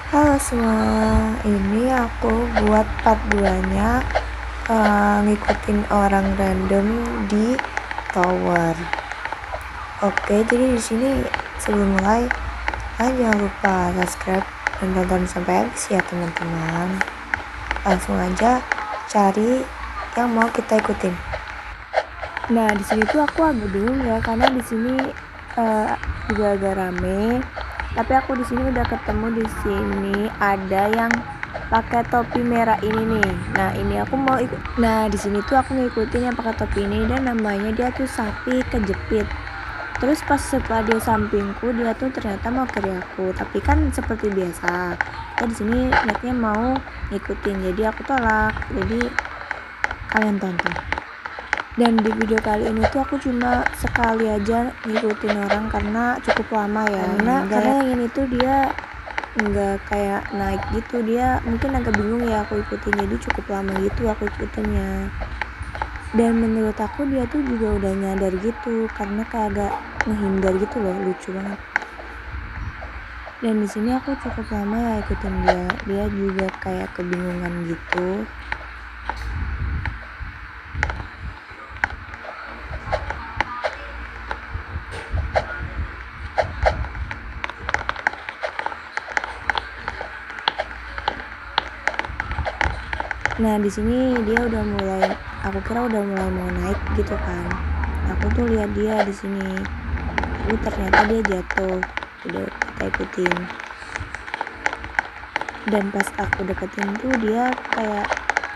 Halo semua, ini aku buat part 2-nya ngikutin orang random di tower. Oke, jadi di sini sebelum mulai, jangan lupa subscribe dan tonton sampai habis ya teman-teman. Langsung aja cari yang mau kita ikutin. Nah, di sini tuh aku agak bingung ya karena di sini juga agak rame. Tapi aku di sini udah ketemu di sini ada yang pakai topi merah ini nih. Nah, ini aku mau ikut. Nah, di sini tuh aku ngikutin yang pakai topi ini dan namanya dia tuh sapi kejepit. Terus pas setelah dia sampingku, dia tuh ternyata mau kiri aku. Tapi kan seperti biasa, kita di sini niatnya mau ngikutin. Jadi aku tolak. Jadi kalian tonton. Dan di video kali ini tuh aku cuma sekali aja ngikutin orang karena cukup lama ya. Karena yang ini tuh dia nggak kayak naik gitu, dia mungkin agak bingung ya aku ikutin, jadi cukup lama gitu aku ikutinnya. Dan menurut aku dia tuh juga udah nyadar gitu karena kayak agak ngehindar gitu loh, lucu banget. Dan di sini aku cukup lama ya ikutin dia juga kayak kebingungan gitu. Nah, di sini dia udah mulai, aku kira udah mulai mau naik gitu kan. Aku tuh lihat dia di sini. Ternyata dia jatuh. Udah kita ikutin. Dan pas aku deketin tuh dia kayak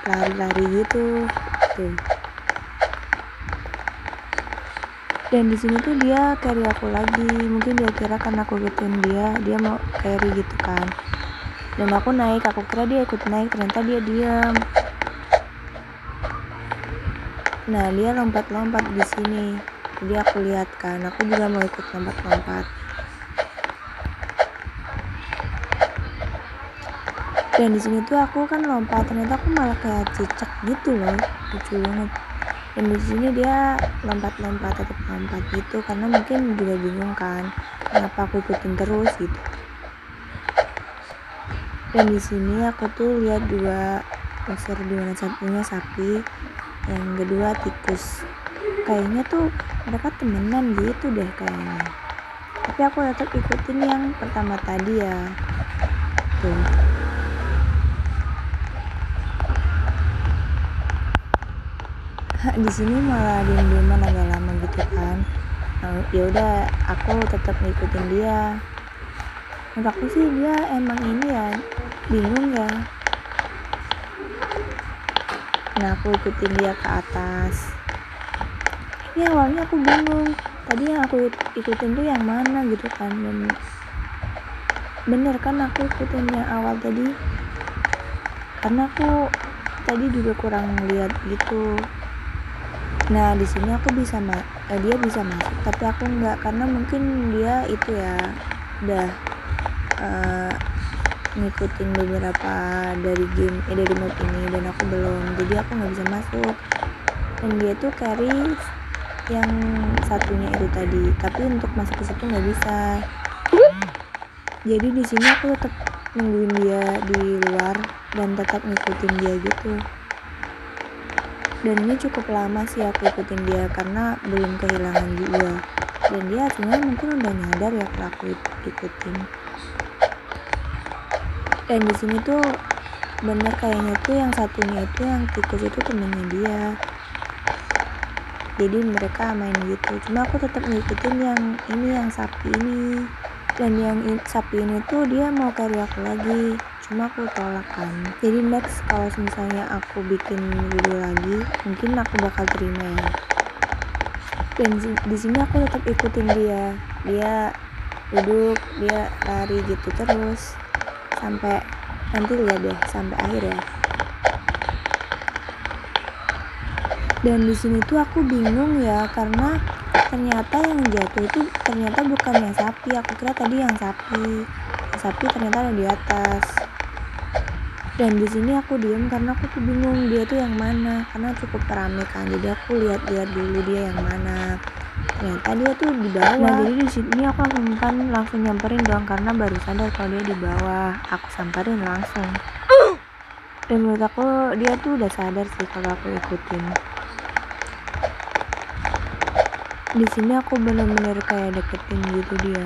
lari-lari gitu. Tuh. Dan di sini tuh dia carry aku lagi. Mungkin dia kira karena aku ikutin dia mau carry gitu kan. Dan aku naik, aku kira dia ikut naik, ternyata dia diam. Nah, dia lompat-lompat di sini. Jadi aku lihat kan, aku juga mau ikut lompat-lompat. Dan di sini tuh aku kan lompat, ternyata aku malah kayak cicak gitu loh, lucu banget. Dan di sini dia lompat-lompat, tetap lompat gitu, karena mungkin juga bingung kan, kenapa aku ikutin terus gitu. Dan di sini aku tuh lihat dua unsur, di mana satunya sapi, yang kedua tikus. Kayaknya tuh mereka temenan gitu deh kayaknya. Tapi aku tetap ikutin yang pertama tadi ya. Tuh. Di sini malah diem-dieman agak lama gitu kan. Nah, ya udah aku tetap ngikutin dia. Menurut aku sih dia emang ini ya, bingung ya. Nah, aku ikutin dia ke atas. Ini awalnya aku bingung, tadi yang aku ikutin tuh yang mana gitu kan. Dan bener kan aku ikutin yang awal tadi, karena aku tadi juga kurang lihat gitu. Nah, di sini aku bisa dia bisa masuk tapi aku enggak, karena mungkin dia itu ya udah ngikutin beberapa dari dari map ini dan aku belum, jadi aku nggak bisa masuk. Dan dia tuh carry yang satunya itu tadi, tapi untuk masuk ke situ nggak bisa. Jadi di sini aku tetap nungguin dia di luar dan tetap ngikutin dia gitu. Dan ini cukup lama sih aku ikutin dia karena belum kehilangan juga. Dan dia sebenarnya mungkin udah nyadar ya kalau aku ikutin. Dan di sini tuh bener kayaknya tuh yang satunya itu, yang tikus itu temennya dia. Jadi mereka main gitu. Cuma aku tetap ngikutin yang ini, yang sapi ini. Dan yang sapi ini tuh dia mau carry aku lagi. Cuma aku tolak kan. Jadi next kalau misalnya aku bikin video lagi, mungkin aku bakal terima ya. Dan di sini aku tetap ikutin dia. Dia duduk, dia lari gitu terus sampai nanti lihat deh sampai akhir ya. Dan di sini tuh aku bingung ya karena ternyata yang jatuh itu ternyata bukan yang sapi. Aku kira tadi yang sapi. Yang sapi ternyata ada di atas. Dan di sini aku diem karena aku tuh bingung dia tuh yang mana, karena cukup rame kan. Jadi aku lihat-lihat dulu dia yang mana. ternyata dia tuh di bawah. Nah jadi di sini aku langsung nyamperin dong, karena baru sadar kalau dia di bawah. Aku samperin langsung. Dan menurut aku dia tuh udah sadar sih kalau aku ikutin. Di sini aku bener-bener kayak deketin gitu dia,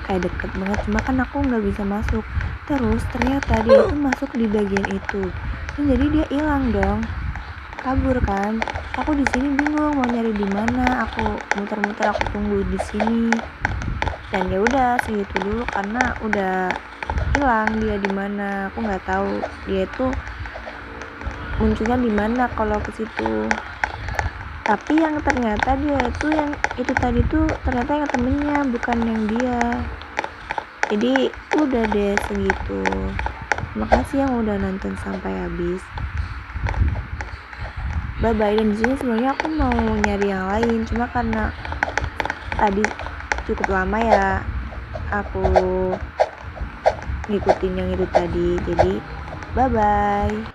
kayak deket banget, cuma kan aku nggak bisa masuk. Terus ternyata dia itu masuk di bagian itu, dan jadi dia hilang dong, kabur kan. Aku di sini bingung mau nyari di mana. Aku muter-muter, aku tunggu di sini, dan ya udah segitu dulu karena udah hilang dia di mana. Aku nggak tahu dia itu munculnya di mana kalau ke situ. Tapi yang ternyata dia itu yang itu tadi tuh ternyata yang temennya, bukan yang dia. Jadi udah deh segitu. Makasih yang udah nonton sampai habis. Bye bye. Dan di sini sebenarnya aku mau nyari yang lain, cuma karena tadi cukup lama ya aku ngikutin yang itu tadi. Jadi bye bye.